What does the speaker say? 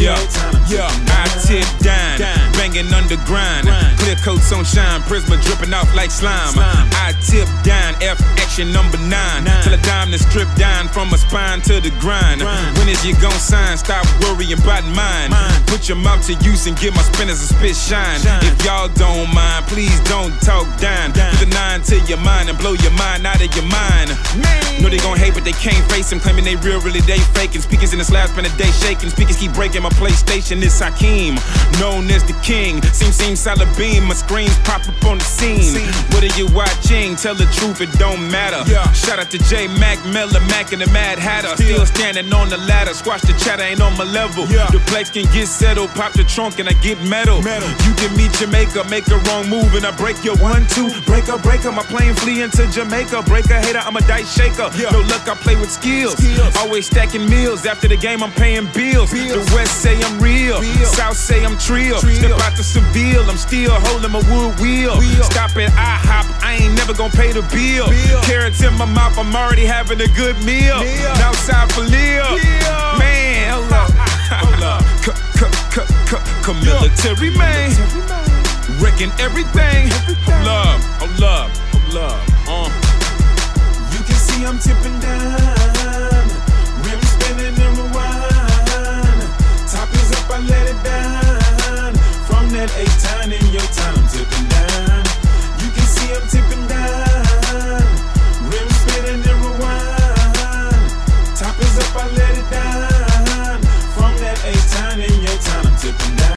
Yeah, I tip down, banging underground. Clear coats on shine, Prisma dripping off like slime. I tip down, F action number 9. Till a dime to strip down from my spine to the grind. When is you gon' sign? Stop worrying about mine. Put your mouth to use and give my spinners a spit shine. If y'all don't mind, please don't talk down. Put the 9 to your mind and blow your mind out of your mind. Know they gon' hate, but they can't face him. Claiming they real, really they faking. Speakers in the slab, spend a day shaking. Speakers keep breaking my PlayStation. It's Hakeem, known as the king. Seem solid beam. My screens pop up on the scene. What are you watching? Tell the truth, it don't matter. Shout out to J Mac, Miller, Mac, and the Mad Hatter. Still standing on the ladder. Squash the chatter, ain't on my level. The plex can get settled. Pop the trunk and I get metal. You can meet Jamaica, make a wrong move and I break your 1-2. Breaker, my plane flee into Jamaica. Breaker, hater, I'm a dice shaker. No luck, I play with skills. Always stacking meals. After the game, I'm paying bills. The West say I'm real. South say I'm trill. Step out to Seville, I'm still holding my wood wheel. Stop at IHOP, I ain't never gonna pay the bill. Carrots in my mouth, I'm already having a good meal. Outside for Lil. Man, hold up. Military man. Wrecking everything. Hold up. You can see I'm tipping down. Rim spinning and rewind. Top is up, I let it down. From that 8-time in your time, I'm tipping down. You can see I'm tipping down. Rim spinning and rewind. Top is up, I let it down.